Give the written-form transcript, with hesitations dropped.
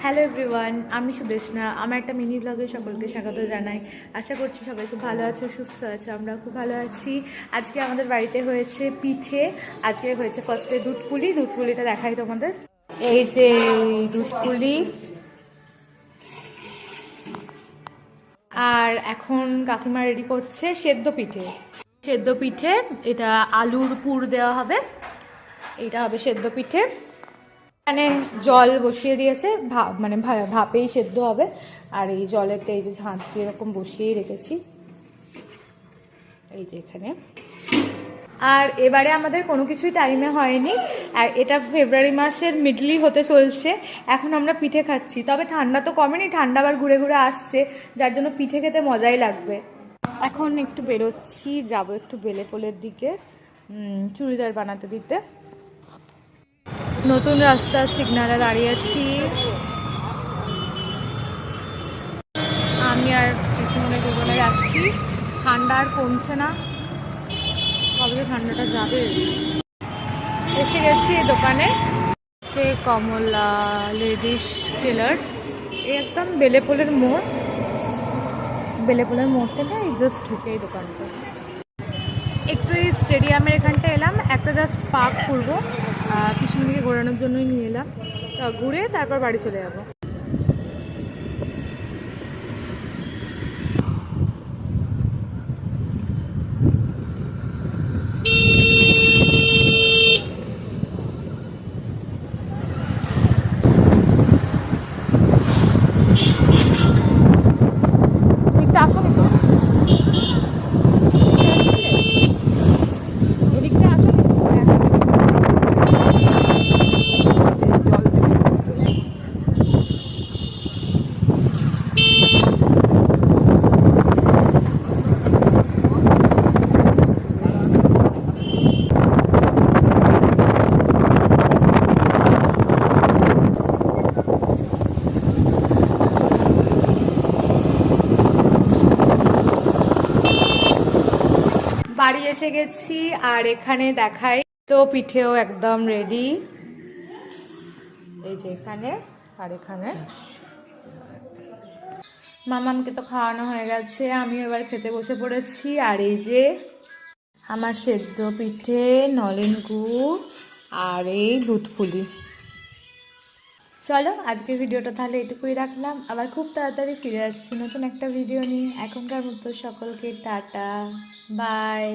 Hello everyone, আমি সুদেশনা। আমার একটা মিনি ব্লগে সকলকে স্বাগত জানাই। আশা করছি সবাই খুব ভালো আছো, সুস্থ আছো। আমরা খুব ভালো আছি। আজকে আমাদের বাড়িতে হয়েছে পিঠে। আজকে হয়েছে ফার্স্টে দুধ পুলিটা দেখাই তোমাদের। এই যে দুধ পুলি, আর এখন কাকিমা রেডি করছে সেদ্ধ পিঠে। এটা আলুর পুর দেওয়া হবে, এটা হবে সেদ্ধ পিঠে। এখানে জল বসিয়ে দিয়েছে, মানে ভাপেই সেদ্ধ হবে। আর এই জলেতে এই যে ঝাঁঝটি এরকম বসিয়েই রেখেছি, এই যে এখানে। আর এবারে আমাদের কোনো কিছুই টাইমে হয়নি, আর এটা ফেব্রুয়ারি মাসের মিডলই হতে চলছে। এখন আমরা পিঠে খাচ্ছি, তবে ঠান্ডা তো কমেনি, ঠান্ডা আবার ঘুরে ঘুরে আসছে, যার জন্য পিঠে খেতে মজাই লাগবে। এখন একটু বেরোচ্ছি, যাবো একটু বেলেপোলের দিকে চুড়িদার বানাতে দিতে। নতুন রাস্তার সিগনালে দাঁড়িয়ে আছি আমি আর পিছনে দুজনে যাচ্ছি। ঠান্ডা আর কমছে না, কবে ঠান্ডাটা যাবে। এসে গেছি এই দোকানে, সে কমলা লেডিস টেলার্স, একদম বেলেপোলের মোড় থেকে জাস্ট ঢুকে এই দোকানটা। একটু এই স্টেডিয়ামের এখানটা এলাম, একটা জাস্ট পার্ক করবো, পিছন দিকে ঘোরানোর জন্যই নিয়ে এলাম। ঘুরে তারপর বাড়ি চলে যাবো। বাড়ি এসে গেছি, আর এখানে দেখাই তো পিঠেও একদম রেডি, এই যে এখানে আর এখানে। মামামকে তো খাওয়ানো হয়ে গেছে, আমি এবার খেতে বসে পড়েছি। আর এই যে আমার সেদ্ধ পিঠে, নলেন গুড় আর এই দুধ পুলি। চলো আজকের ভিডিওটা তাহলে এটুকুই রাখলাম, আবার খুব তাড়াতাড়ি ফিরে আসছি নতুন একটা ভিডিও নিয়ে। এখনকার মতো সকলকে টাটা, বাই।